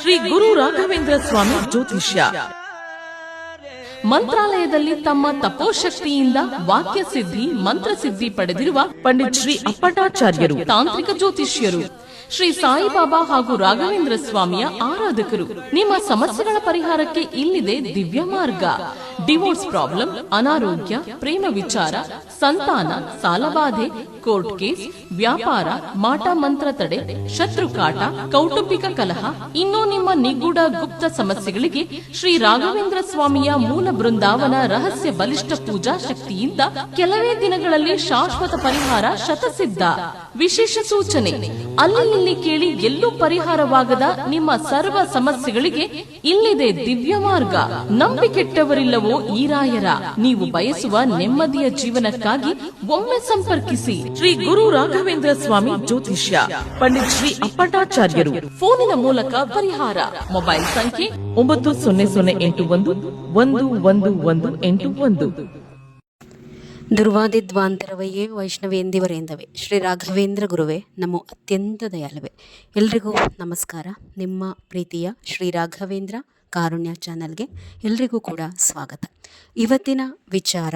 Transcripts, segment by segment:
ಶ್ರೀ ಗುರು ರಾಘವೇಂದ್ರ ಸ್ವಾಮಿ ಜ್ಯೋತಿಷ್ಯ. ಮಂತ್ರಾಲಯದಲ್ಲಿ ತಮ್ಮ ತಪೋಶಕ್ತಿಯಿಂದ ವಾಕ್ಯ ಸಿದ್ಧಿ ಮಂತ್ರಸಿದ್ಧಿ ಪಡೆದಿರುವ ಪಂಡಿತ್ ಶ್ರೀ ಅಪ್ಪಟಾಚಾರ್ಯರು ತಾಂತ್ರಿಕ ಜ್ಯೋತಿಷ್ಯರು. ಶ್ರೀ ಸಾಯಿಬಾಬಾ ಹಾಗೂ ರಾಘವೇಂದ್ರ ಸ್ವಾಮಿಯ ಆರಾಧಕರು. ನಿಮ್ಮ ಸಮಸ್ಯೆಗಳ ಪರಿಹಾರಕ್ಕೆ ಇಲ್ಲಿದೆ ದಿವ್ಯ ಮಾರ್ಗ. ಡಿವೋರ್ಸ್ ಪ್ರಾಬ್ಲಮ್, ಅನಾರೋಗ್ಯ, ಪ್ರೇಮ ವಿಚಾರ, ಸಂತಾನ, ಸಾಲಬಾಧೆ, ಕೋರ್ಟ್ ಕೇಸ್, ವ್ಯಾಪಾರ, ಮಾಟ ಮಂತ್ರ ತಡೆ, ಶತ್ರುಕಾಟ, ಕೌಟುಂಬಿಕ ಕಲಹ, ಇನ್ನೂ ನಿಮ್ಮ ನಿಗೂಢ ಗುಪ್ತ ಸಮಸ್ಯೆಗಳಿಗೆ ಶ್ರೀ ರಾಘವೇಂದ್ರ ಸ್ವಾಮಿಯ ಮೂಲ ಬೃಂದಾವನ ರಹಸ್ಯ ಬಲಿಷ್ಠ ಪೂಜಾ ಶಕ್ತಿಯಿಂದ ಕೆಲವೇ ದಿನಗಳಲ್ಲಿ ಶಾಶ್ವತ ಪರಿಹಾರ ಶತಸಿದ್ಧ. ವಿಶೇಷ ಸೂಚನೆ: ಅಲ್ಲಿ ಇಲ್ಲಿ ಕೇಳಿ ಎಲ್ಲೂ ಪರಿಹಾರವಾಗದ ನಿಮ್ಮ ಸರ್ವ ಸಮಸ್ಯೆಗಳಿಗೆ ಇಲ್ಲಿದೆ ದಿವ್ಯ ಮಾರ್ಗ. ನಂಬಿಕೆಟ್ಟವರಿಲ್ಲವೋ ಈ ರಾಯರ. ನೀವು ಬಯಸುವ ನೆಮ್ಮದಿಯ ಜೀವನಕ್ಕಾಗಿ ಒಮ್ಮೆ ಸಂಪರ್ಕಿಸಿ. ಶ್ರೀ ಗುರು ರಾಘವೇಂದ್ರ ಸ್ವಾಮಿ ಜ್ಯೋತಿಷ್ಯ, ಪಂಡಿತ್ ಶ್ರೀ ಅಪ್ಪಟಾಚಾರ್ಯರು. ಫೋನಿನ ಮೂಲಕ ಪರಿಹಾರ. ಮೊಬೈಲ್ ಸಂಖ್ಯೆ 9008111181. ದುರ್ವಾದಿದ್ವಾಂತರವಯೇ ವೈಷ್ಣವೇಂದಿವರೇಂದವೇ ಶ್ರೀ ರಾಘವೇಂದ್ರ ಗುರುವೇ ನಮೋ ಅತ್ಯಂತ ದಯಾಳುವೆ. ಎಲ್ರಿಗೂ ನಮಸ್ಕಾರ. ನಿಮ್ಮ ಪ್ರೀತಿಯ ಶ್ರೀ ರಾಘವೇಂದ್ರ ಕಾರುಣ್ಯ ಚಾನಲ್ಗೆ ಎಲ್ರಿಗೂ ಕೂಡ ಸ್ವಾಗತ. ಇವತ್ತಿನ ವಿಚಾರ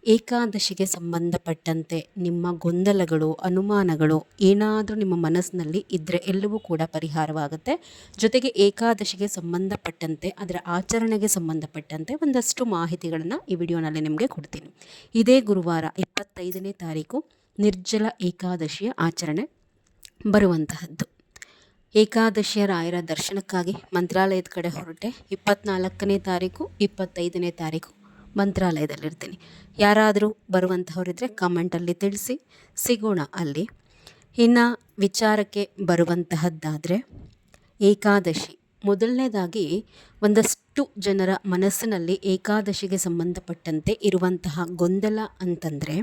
ಏಕಾದಶಿಗೆ ಸಂಬಂಧಪಟ್ಟಂತೆ ನಿಮ್ಮ ಗೊಂದಲಗಳು, ಅನುಮಾನಗಳು ಏನಾದರೂ ನಿಮ್ಮ ಮನಸ್ಸಿನಲ್ಲಿ ಇದ್ದರೆ ಎಲ್ಲವೂ ಕೂಡ ಪರಿಹಾರವಾಗುತ್ತೆ. ಜೊತೆಗೆ ಏಕಾದಶಿಗೆ ಸಂಬಂಧಪಟ್ಟಂತೆ ಅದರ ಆಚರಣೆಗೆ ಸಂಬಂಧಪಟ್ಟಂತೆ ಒಂದಷ್ಟು ಮಾಹಿತಿಗಳನ್ನು ಈ ವಿಡಿಯೋನಲ್ಲಿ ನಿಮಗೆ ಕೊಡ್ತೀನಿ. ಇದೇ ಗುರುವಾರ 25ನೇ ತಾರೀಕು ನಿರ್ಜಲ ಏಕಾದಶಿಯ ಆಚರಣೆ ಬರುವಂತಹದ್ದು. ಏಕಾದಶಿಯ ರಾಯರ ದರ್ಶನಕ್ಕಾಗಿ ಮಂತ್ರಾಲಯದ ಕಡೆ ಹೊರಟೆ. 24ನೇ ತಾರೀಕು 25ನೇ ತಾರೀಕು ಮಂತ್ರಾಲಯದಲ್ಲಿರ್ತೀನಿ. ಯಾರಾದರೂ ಬರುವಂತಹವರಿದ್ದರೆ ಕಮೆಂಟಲ್ಲಿ ತಿಳಿಸಿ, ಸಿಗೋಣ ಅಲ್ಲಿ. ಇನ್ನು ವಿಚಾರಕ್ಕೆ ಬರುವಂತಹದ್ದಾದರೆ ಏಕಾದಶಿ. ಮೊದಲನೇದಾಗಿ ಒಂದಷ್ಟು ಜನರ ಮನಸ್ಸಿನಲ್ಲಿ ಏಕಾದಶಿಗೆ ಸಂಬಂಧಪಟ್ಟಂತೆ ಇರುವಂತಹ ಗೊಂದಲ ಅಂತಂದರೆ,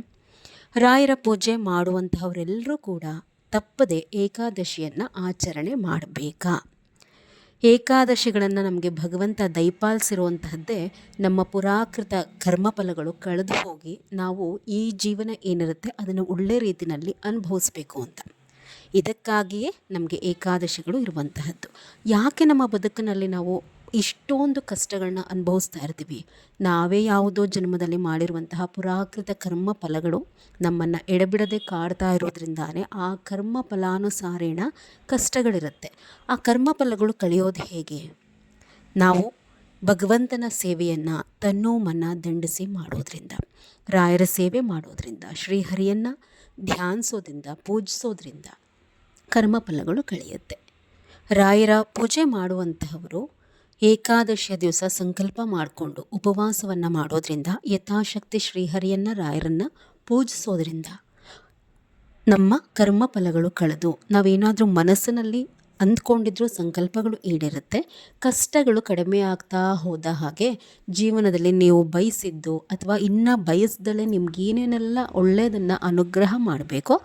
ರಾಯರ ಪೂಜೆ ಮಾಡುವಂತಹವರೆಲ್ಲರೂ ಕೂಡ ತಪ್ಪದೆ ಏಕಾದಶಿಯನ್ನು ಆಚರಣೆ ಮಾಡಬೇಕಾ? ಏಕಾದಶಿಗಳನ್ನು ನಮಗೆ ಭಗವಂತ ದಯಪಾಲಿಸಿರುವಂತಹದ್ದೇ ನಮ್ಮ ಪುರಾಕೃತ ಕರ್ಮಫಲಗಳು ಕಳೆದು ಹೋಗಿ ನಾವು ಈ ಜೀವನ ಏನಿರುತ್ತೆ ಅದನ್ನು ಒಳ್ಳೆ ರೀತಿಯಲ್ಲಿ ಅನುಭವಿಸ್ಬೇಕು ಅಂತ. ಇದಕ್ಕಾಗಿಯೇ ನಮಗೆ ಏಕಾದಶಿಗಳು ಇರುವಂತಹದ್ದು. ಯಾಕೆ ನಮ್ಮ ಬದುಕಿನಲ್ಲಿ ನಾವು ಇಷ್ಟೊಂದು ಕಷ್ಟಗಳನ್ನ ಅನುಭವಿಸ್ತಾ ಇರ್ತೀವಿ? ನಾವೇ ಯಾವುದೋ ಜನ್ಮದಲ್ಲಿ ಮಾಡಿರುವಂತಹ ಪುರಾಕೃತ ಕರ್ಮ ಫಲಗಳು ನಮ್ಮನ್ನು ಎಡೆಬಿಡದೆ ಕಾಡ್ತಾ ಇರೋದ್ರಿಂದಾನೇ ಆ ಕರ್ಮ ಫಲಾನುಸಾರೇಣ ಕಷ್ಟಗಳಿರುತ್ತೆ. ಆ ಕರ್ಮ ಫಲಗಳು ಕಳೆಯೋದು ಹೇಗೆ? ನಾವು ಭಗವಂತನ ಸೇವೆಯನ್ನು ತನ್ನೋ ಮನ ದಂಡಿಸಿ ಮಾಡೋದ್ರಿಂದ, ರಾಯರ ಸೇವೆ ಮಾಡೋದ್ರಿಂದ, ಶ್ರೀಹರಿಯನ್ನು ಧ್ಯಾನಿಸೋದ್ರಿಂದ, ಪೂಜಿಸೋದ್ರಿಂದ ಕರ್ಮಫಲಗಳು ಕಳೆಯುತ್ತೆ. ರಾಯರ ಪೂಜೆ ಮಾಡುವಂತಹವರು ಏಕಾದಶಿಯ ದಿವಸ ಸಂಕಲ್ಪ ಮಾಡಿಕೊಂಡು ಉಪವಾಸವನ್ನು ಮಾಡೋದ್ರಿಂದ, ಯಥಾಶಕ್ತಿ ಶ್ರೀಹರಿಯನ್ನು ರಾಯರನ್ನು ಪೂಜಿಸೋದ್ರಿಂದ ನಮ್ಮ ಕರ್ಮಫಲಗಳು ಕಳೆದು ನಾವೇನಾದರೂ ಮನಸ್ಸಿನಲ್ಲಿ ಅಂದ್ಕೊಂಡಿದ್ರೂ ಸಂಕಲ್ಪಗಳು ಈಡೇರುತ್ತೆ. ಕಷ್ಟಗಳು ಕಡಿಮೆ ಆಗ್ತಾ ಹೋದ ಹಾಗೆ ಜೀವನದಲ್ಲಿ ನೀವು ಬಯಸಿದ್ದು ಅಥವಾ ಇನ್ನು ಬಯಸ್ದಲೇ ನಿಮ್ಗೇನೇನೆಲ್ಲ ಒಳ್ಳೆಯದನ್ನು ಅನುಗ್ರಹ ಮಾಡಬೇಕೋ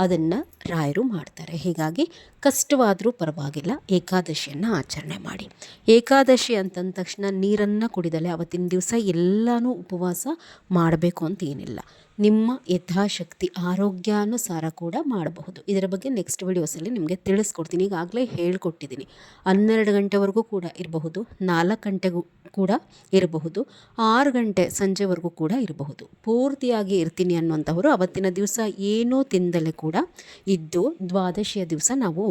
ಅದನ್ನು ರಾಯರು ಮಾಡ್ತಾರೆ. ಹೀಗಾಗಿ ಕಷ್ಟವಾದರೂ ಪರವಾಗಿಲ್ಲ, ಏಕಾದಶಿಯನ್ನು ಆಚರಣೆ ಮಾಡಿ. ಏಕಾದಶಿ ಅಂತಂದ ತಕ್ಷಣ ನೀರನ್ನು ಕುಡಿದಲೆ ಅವತ್ತಿನ ದಿವಸ ಎಲ್ಲನೂ ಉಪವಾಸ ಮಾಡಬೇಕು ಅಂತ ಏನಿಲ್ಲ. ನಿಮ್ಮ ಯಥಾಶಕ್ತಿ ಆರೋಗ್ಯಾನುಸಾರ ಕೂಡ ಮಾಡಬಹುದು. ಇದರ ಬಗ್ಗೆ ನೆಕ್ಸ್ಟ್ ವಿಡಿಯೋಸಲ್ಲಿ ನಿಮಗೆ ತಿಳಿಸ್ಕೊಡ್ತೀನಿ. ಈಗಾಗಲೇ ಹೇಳ್ಕೊಟ್ಟಿದ್ದೀನಿ. 12 ಗಂಟೆವರೆಗೂ ಕೂಡ ಇರಬಹುದು, 4 ಗಂಟೆಗೂ ಕೂಡ ಇರಬಹುದು, 6 ಗಂಟೆ ಸಂಜೆವರೆಗೂ ಕೂಡ ಇರಬಹುದು. ಪೂರ್ತಿಯಾಗಿ ಇರ್ತೀನಿ ಅನ್ನುವಂಥವರು ಅವತ್ತಿನ ದಿವಸ ಏನೂ ತಿಂದಲೇ ಕೂಡ ಇದ್ದು ದ್ವಾದಶಿಯ ದಿವಸ ನಾವು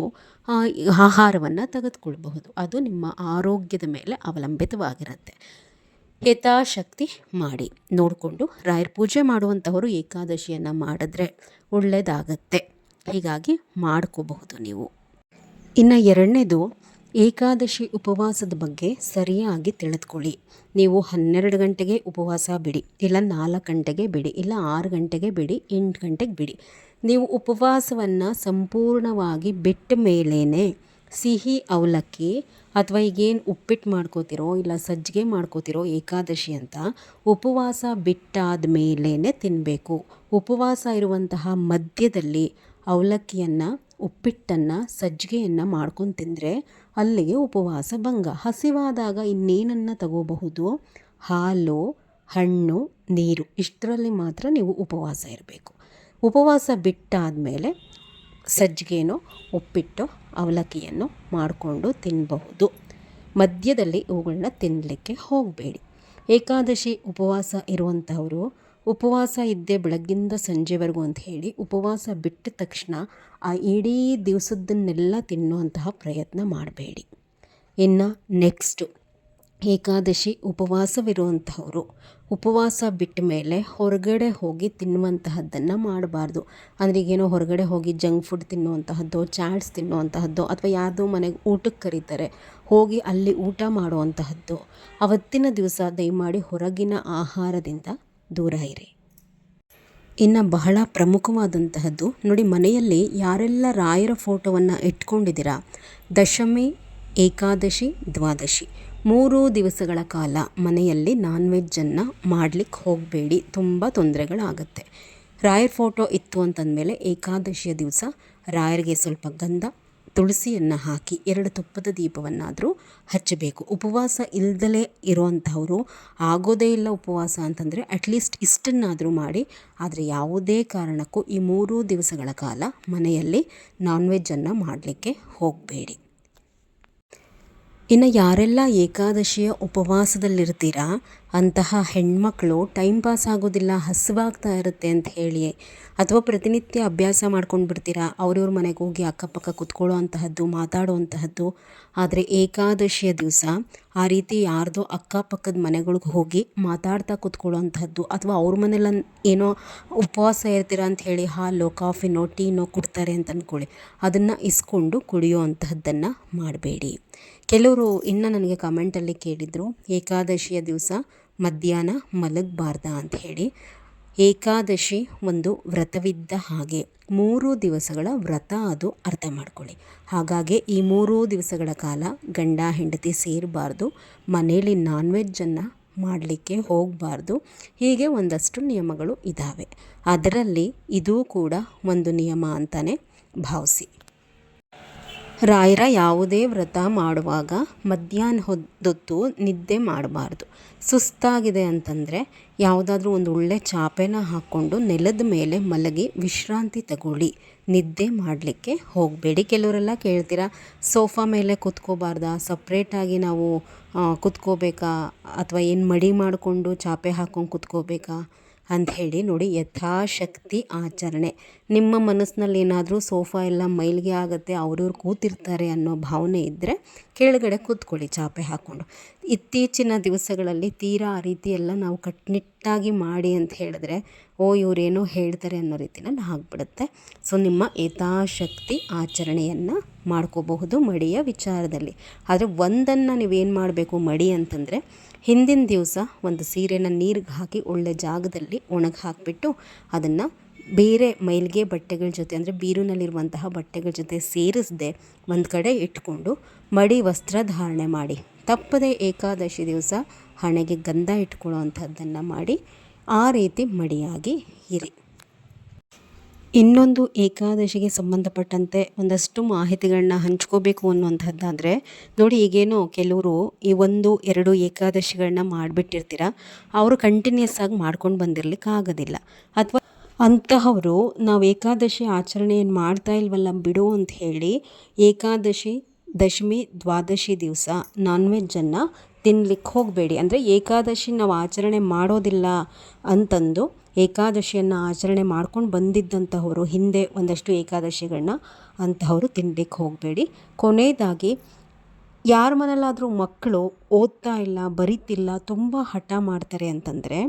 ಆಹಾರವನ್ನು ತೆಗೆದುಕೊಳ್ಬಹುದು. ಅದು ನಿಮ್ಮ ಆರೋಗ್ಯದ ಮೇಲೆ ಅವಲಂಬಿತವಾಗಿರುತ್ತೆ. ಯಥಾಶಕ್ತಿ ಮಾಡಿ ನೋಡಿಕೊಂಡು ರಾಯರ ಪೂಜೆ ಮಾಡುವಂಥವರು ಏಕಾದಶಿಯನ್ನು ಮಾಡಿದ್ರೆ ಒಳ್ಳೆಯದಾಗತ್ತೆ. ಹೀಗಾಗಿ ಮಾಡ್ಕೋಬಹುದು ನೀವು. ಇನ್ನು ಎರಡನೇದು, ಏಕಾದಶಿ ಉಪವಾಸದ ಬಗ್ಗೆ ಸರಿಯಾಗಿ ತಿಳಿದುಕೊಳ್ಳಿ. ನೀವು 12 ಗಂಟೆಗೆ ಉಪವಾಸ ಬಿಡಿ, ಇಲ್ಲ 4 ಗಂಟೆಗೆ ಬಿಡಿ, ಇಲ್ಲ 6 ಗಂಟೆಗೆ ಬಿಡಿ, 8 ಗಂಟೆಗೆ ಬಿಡಿ. ನೀವು ಉಪವಾಸವನ್ನು ಸಂಪೂರ್ಣವಾಗಿ ಬಿಟ್ಟ ಮೇಲೇ ಸಿಹಿ ಅವಲಕ್ಕಿ ಅಥವಾ ಈಗೇನು ಉಪ್ಪಿಟ್ಟು ಮಾಡ್ಕೋತಿರೋ ಇಲ್ಲ ಸಜ್ಜಿಗೆ ಮಾಡ್ಕೋತಿರೋ ಏಕಾದಶಿ ಅಂತ ಉಪವಾಸ ಬಿಟ್ಟಾದ ಮೇಲೇ ತಿನ್ನಬೇಕು. ಉಪವಾಸ ಇರುವಂತಹ ಮಧ್ಯದಲ್ಲಿ ಅವಲಕ್ಕಿಯನ್ನು, ಉಪ್ಪಿಟ್ಟನ್ನು, ಸಜ್ಜಿಗೆಯನ್ನು ಮಾಡ್ಕೊಂಡು ತಿಂದರೆ ಅಲ್ಲಿಗೆ ಉಪವಾಸ ಭಂಗ. ಹಸಿವಾದಾಗ ಇನ್ನೇನನ್ನು ತಗೋಬಹುದು? ಹಾಲು, ಹಣ್ಣು, ನೀರು, ಇಷ್ಟರಲ್ಲಿ ಮಾತ್ರ ನೀವು ಉಪವಾಸ ಇರಬೇಕು. ಉಪವಾಸ ಬಿಟ್ಟಾದ ಮೇಲೆ ಸಜ್ಜಿಗೆನೋ, ಉಪ್ಪಿಟ್ಟು, ಅವಲಕ್ಕಿಯನ್ನು ಮಾಡಿಕೊಂಡು ತಿನ್ನಬಹುದು. ಮಧ್ಯದಲ್ಲಿ ಇವುಗಳನ್ನ ತಿನ್ನಲಿಕ್ಕೆ ಹೋಗಬೇಡಿ. ಏಕಾದಶಿ ಉಪವಾಸ ಇರುವಂತಹವರು ಉಪವಾಸ ಇದ್ದೇ ಬೆಳಗ್ಗಿಂದ ಸಂಜೆವರೆಗೂ ಅಂತ ಹೇಳಿ ಉಪವಾಸ ಬಿಟ್ಟ ತಕ್ಷಣ ಆ ಇಡೀ ದಿವಸದನ್ನೆಲ್ಲ ತಿನ್ನುವಂತಹ ಪ್ರಯತ್ನ ಮಾಡಬೇಡಿ. ಇನ್ನು ನೆಕ್ಸ್ಟು ಏಕಾದಶಿ ಉಪವಾಸವಿರುವಂತಹವರು ಉಪವಾಸ ಬಿಟ್ಟ ಮೇಲೆ ಹೊರಗಡೆ ಹೋಗಿ ತಿನ್ನುವಂತಹದ್ದನ್ನು ಮಾಡಬಾರ್ದು. ಅಂದರೆ ಈಗೇನೋ ಹೊರಗಡೆ ಹೋಗಿ ಜಂಕ್ ಫುಡ್ ತಿನ್ನುವಂತಹದ್ದು, ಚಾಟ್ಸ್ ತಿನ್ನುವಂತಹದ್ದು, ಅಥವಾ ಯಾರ್ದೋ ಮನೆಗೆ ಊಟಕ್ಕೆ ಕರೀತಾರೆ ಹೋಗಿ ಅಲ್ಲಿ ಊಟ ಮಾಡುವಂತಹದ್ದು, ಅವತ್ತಿನ ದಿವಸ ದಯಮಾಡಿ ಹೊರಗಿನ ಆಹಾರದಿಂದ ದೂರ ಇರಿ. ಇನ್ನು ಬಹಳ ಪ್ರಮುಖವಾದಂತಹದ್ದು ನೋಡಿ, ಮನೆಯಲ್ಲಿ ಯಾರೆಲ್ಲ ರಾಯರ ಫೋಟೋವನ್ನು ಇಟ್ಕೊಂಡಿದ್ದೀರಾ, ದಶಮಿ, ಏಕಾದಶಿ, ದ್ವಾದಶಿ 3 ದಿವಸಗಳ ಕಾಲ ಮನೆಯಲ್ಲಿ ನಾನ್ ವೆಜ್ಜನ್ನು ಮಾಡಲಿಕ್ಕೆ ಹೋಗಬೇಡಿ. ತುಂಬ ತೊಂದರೆಗಳಾಗುತ್ತೆ. ರಾಯರ ಫೋಟೋ ಇತ್ತು ಅಂತಂದಮೇಲೆ ಏಕಾದಶಿಯ ದಿವಸ ರಾಯರಿಗೆ ಸ್ವಲ್ಪ ಗಂಧ, ತುಳಸಿಯನ್ನು ಹಾಕಿ 2 ತುಪ್ಪದ ದೀಪವನ್ನಾದರೂ ಹಚ್ಚಬೇಕು. ಉಪವಾಸ ಇಲ್ದಲೇ ಇರೋವಂಥವರು ಆಗೋದೇ ಇಲ್ಲ ಉಪವಾಸ ಅಂತಂದರೆ ಅಟ್ಲೀಸ್ಟ್ ಇಷ್ಟನ್ನಾದರೂ ಮಾಡಿ. ಆದರೆ ಯಾವುದೇ ಕಾರಣಕ್ಕೂ ಈ 3 ದಿವಸಗಳ ಕಾಲ ಮನೆಯಲ್ಲಿ ನಾನ್ ವೆಜ್ಜನ್ನು ಮಾಡಲಿಕ್ಕೆ ಹೋಗಬೇಡಿ. ಇನ್ನು ಯಾರೆಲ್ಲ ಏಕಾದಶಿಯ ಉಪವಾಸದಲ್ಲಿರ್ತೀರಾ ಅಂತಹ ಹೆಣ್ಮಕ್ಳು ಟೈಮ್ ಪಾಸ್ ಆಗೋದಿಲ್ಲ, ಹಸಿವಾಗ್ತಾ ಇರುತ್ತೆ ಅಂತ ಹೇಳಿ, ಅಥವಾ ಪ್ರತಿನಿತ್ಯ ಅಭ್ಯಾಸ ಮಾಡ್ಕೊಂಡು ಬಿಡ್ತೀರಾ ಅವ್ರವ್ರ ಮನೆಗೆ ಹೋಗಿ ಅಕ್ಕಪಕ್ಕ ಕುತ್ಕೊಳ್ಳೋ ಅಂತಹದ್ದು, ಮಾತಾಡುವಂತಹದ್ದು. ಆದರೆ ಏಕಾದಶಿಯ ದಿವಸ ಆ ರೀತಿ ಯಾರ್ದೋ ಅಕ್ಕಪಕ್ಕದ ಮನೆಗಳಿಗೆ ಹೋಗಿ ಮಾತಾಡ್ತಾ ಕುತ್ಕೊಳ್ಳೋ ಅಂಥದ್ದು, ಅಥವಾ ಅವ್ರ ಮನೆಲ್ಲ ಏನೋ ಉಪವಾಸ ಇರ್ತೀರ ಅಂತ ಹೇಳಿ ಹಾಲು, ಕಾಫಿನೋ, ಟೀನೋ ಕೊಡ್ತಾರೆ ಅಂತ ಅಂದ್ಕೊಳ್ಳಿ, ಅದನ್ನು ಇಸ್ಕೊಂಡು ಕುಡಿಯೋ ಅಂತಹದ್ದನ್ನು ಮಾಡಬೇಡಿ. ಕೆಲವರು ಇನ್ನು ನನಗೆ ಕಮೆಂಟಲ್ಲಿ ಕೇಳಿದರು, ಏಕಾದಶಿಯ ದಿವಸ ಮಧ್ಯಾಹ್ನ ಮಲಗಬಾರ್ದಾ ಅಂತ ಹೇಳಿ. ಏಕಾದಶಿ ಒಂದು ವ್ರತವಿದ್ದ ಹಾಗೆ, 3 ದಿವಸಗಳ ವ್ರತ ಅದು, ಅರ್ಥ ಮಾಡ್ಕೊಳ್ಳಿ. ಹಾಗಾಗಿ ಈ 3 ದಿವಸಗಳ ಕಾಲ ಗಂಡ ಹೆಂಡತಿ ಸೇರಬಾರ್ದು, ಮನೇಲಿ ನಾನ್ ವೆಜ್ಜನ್ನು ಮಾಡಲಿಕ್ಕೆ ಹೋಗಬಾರ್ದು. ಹೀಗೆ ಒಂದಷ್ಟು ನಿಯಮಗಳು ಇದ್ದಾವೆ. ಅದರಲ್ಲಿ ಇದೂ ಕೂಡ ಒಂದು ನಿಯಮ ಅಂತಲೇ ಭಾವಿಸಿ. ರಾಯರ ಯಾವುದೇ ವ್ರತ ಮಾಡುವಾಗ ಮಧ್ಯಾಹ್ನ ಹೊತ್ತು ನಿದ್ದೆ ಮಾಡಬಾರ್ದು. ಸುಸ್ತಾಗಿದೆ ಅಂತಂದರೆ ಯಾವುದಾದ್ರೂ ಒಂದು ಒಳ್ಳೆ ಚಾಪೆನ ಹಾಕ್ಕೊಂಡು ನೆಲದ ಮೇಲೆ ಮಲಗಿ ವಿಶ್ರಾಂತಿ ತಗೊಳ್ಳಿ, ನಿದ್ದೆ ಮಾಡಲಿಕ್ಕೆ ಹೋಗಬೇಡಿ. ಕೆಲವರೆಲ್ಲ ಕೇಳ್ತೀರಾ, ಸೋಫಾ ಮೇಲೆ ಕೂತ್ಕೋಬಾರ್ದಾ, ಸಪ್ರೇಟಾಗಿ ನಾವು ಕೂತ್ಕೋಬೇಕಾ, ಅಥವಾ ಏನು ಮಡಿ ಮಾಡಿಕೊಂಡು ಚಾಪೆ ಹಾಕ್ಕೊಂಡು ಕೂತ್ಕೋಬೇಕಾ ಅಂಥೇಳಿ. ನೋಡಿ, ಯಥಾಶಕ್ತಿ ಆಚರಣೆ. ನಿಮ್ಮ ಮನಸ್ಸಿನಲ್ಲಿ ಏನಾದರೂ ಸೋಫಾ ಎಲ್ಲ ಮೈಲಿಗೆ ಆಗುತ್ತೆ, ಅವ್ರವ್ರು ಕೂತಿರ್ತಾರೆ ಅನ್ನೋ ಭಾವನೆ ಇದ್ದರೆ ಕೆಳಗಡೆ ಕೂತ್ಕೊಳ್ಳಿ ಚಾಪೆ ಹಾಕ್ಕೊಂಡು. ಇತ್ತೀಚಿನ ದಿವಸಗಳಲ್ಲಿ ತೀರಾ ಆ ರೀತಿ ಎಲ್ಲ ನಾವು ಕಟ್ಟುನಿಟ್ಟಾಗಿ ಮಾಡಿ ಅಂತ ಹೇಳಿದ್ರೆ ಇವರೇನೋ ಹೇಳ್ತಾರೆ ಅನ್ನೋ ರೀತಿನಲ್ಲಿ ಆಗಿಬಿಡುತ್ತೆ. ಸೊ ನಿಮ್ಮ ಯಥಾಶಕ್ತಿ ಆಚರಣೆಯನ್ನು ಮಾಡ್ಕೋಬಹುದು ಮಡಿಯ ವಿಚಾರದಲ್ಲಿ. ಆದರೆ ಒಂದನ್ನು ನೀವೇನು ಮಾಡಬೇಕು ಮಡಿ ಅಂತಂದರೆ, ಹಿಂದಿನ ದಿವಸ ಒಂದು ಸೀರೆನ ನೀರಿಗೆ ಹಾಕಿ ಒಳ್ಳೆ ಜಾಗದಲ್ಲಿ ಒಣಗಿ ಹಾಕಿಬಿಟ್ಟು ಅದನ್ನು ಬೇರೆ ಮೈಲಿಗೆ ಬಟ್ಟೆಗಳ ಜೊತೆ, ಅಂದರೆ ಬೀರುನಲ್ಲಿರುವಂತಹ ಬಟ್ಟೆಗಳ ಜೊತೆ ಸೇರಿಸದೆ ಒಂದು ಕಡೆ ಇಟ್ಕೊಂಡು ಮಡಿ ವಸ್ತ್ರಧಾರಣೆ ಮಾಡಿ. ತಪ್ಪದೆ ಏಕಾದಶಿ ದಿವಸ ಹಣೆಗೆ ಗಂಧ ಇಟ್ಕೊಳ್ಳೋ ಅಂಥದ್ದನ್ನು ಮಾಡಿ ಆ ರೀತಿ ಮಡಿಯಾಗಿ ಇರಿ. ಇನ್ನೊಂದು ಏಕಾದಶಿಗೆ ಸಂಬಂಧಪಟ್ಟಂತೆ ಒಂದಷ್ಟು ಮಾಹಿತಿಗಳನ್ನ ಹಂಚ್ಕೋಬೇಕು ಅನ್ನುವಂಥದ್ದಾದರೆ, ನೋಡಿ, ಈಗೇನೋ ಕೆಲವರು ಈ 1-2 ಏಕಾದಶಿಗಳನ್ನ ಮಾಡಿಬಿಟ್ಟಿರ್ತೀರ, ಅವರು ಕಂಟಿನ್ಯೂಸ್ ಆಗಿ ಮಾಡ್ಕೊಂಡು ಬಂದಿರಲಿಕ್ಕೆ ಆಗೋದಿಲ್ಲ. ಅಥವಾ ಅಂತಹವರು ನಾವು ಏಕಾದಶಿ ಆಚರಣೆ ಏನು ಮಾಡ್ತಾ ಇಲ್ವಲ್ಲ ಬಿಡು ಅಂತ ಹೇಳಿ ಏಕಾದಶಿ, ದಶಮಿ, ದ್ವಾದಶಿ ದಿವಸ ನಾನ್ ವೆಜ್ಜನ್ನು ತಿನ್ನಲಿಕ್ಕೆ ಹೋಗಬೇಡಿ. ಅಂದರೆ ಏಕಾದಶಿ ನಾವು ಆಚರಣೆ ಮಾಡೋದಿಲ್ಲ ಅಂತಂದು ಏಕಾದಶಿಯನ್ನು ಆಚರಣೆ ಮಾಡ್ಕೊಂಡು ಬಂದಿದ್ದಂತಹವರು ಹಿಂದೆ ಒಂದಷ್ಟು ಏಕಾದಶಿಗಳನ್ನ ಅಂತಹವರು ತಿನ್ನಲಿಕ್ಕೆ ಹೋಗಬೇಡಿ. ಕೊನೆಯದಾಗಿ, ಯಾರ ಮನೆಯಲ್ಲಾದರೂ ಮಕ್ಕಳು ಓದ್ತಾ ಇಲ್ಲ, ಬರೀತಿಲ್ಲ, ತುಂಬ ಹಠ ಮಾಡ್ತಾರೆ ಅಂತಂದರೆ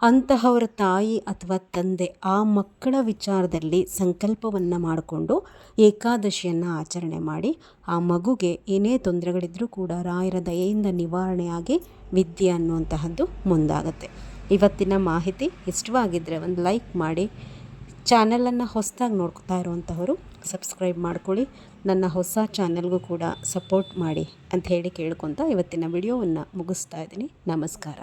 ಅಂತಹವರ ತಾಯಿ ಅಥವಾ ತಂದೆ ಆ ಮಕ್ಕಳ ವಿಚಾರದಲ್ಲಿ ಸಂಕಲ್ಪವನ್ನು ಮಾಡಿಕೊಂಡು ಏಕಾದಶಿಯನ್ನು ಆಚರಣೆ ಮಾಡಿ ಆ ಮಗುಗೆ ಏನೇ ತೊಂದರೆಗಳಿದ್ರೂ ಕೂಡ ರಾಯರ ದಯೆಯಿಂದ ನಿವಾರಣೆಯಾಗಿ ವಿದ್ಯೆ ಅನ್ನುವಂತಹದ್ದು ಮುಂದಾಗುತ್ತೆ. ಇವತ್ತಿನ ಮಾಹಿತಿ ಇಷ್ಟವಾಗಿದ್ದರೆ ಒಂದು ಲೈಕ್ ಮಾಡಿ. ಚಾನಲನ್ನು ಹೊಸದಾಗಿ ನೋಡ್ತಾ ಇರುವಂತಹವರು ಸಬ್ಸ್ಕ್ರೈಬ್ ಮಾಡ್ಕೊಳ್ಳಿ. ನನ್ನ ಹೊಸ ಚಾನಲ್ಗೂ ಕೂಡ ಸಪೋರ್ಟ್ ಮಾಡಿ ಅಂತ ಹೇಳಿ ಕೇಳ್ಕೊತ ಇವತ್ತಿನ ವಿಡಿಯೋವನ್ನು ಮುಗಿಸ್ತಾ ಇದ್ದೀನಿ. ನಮಸ್ಕಾರ.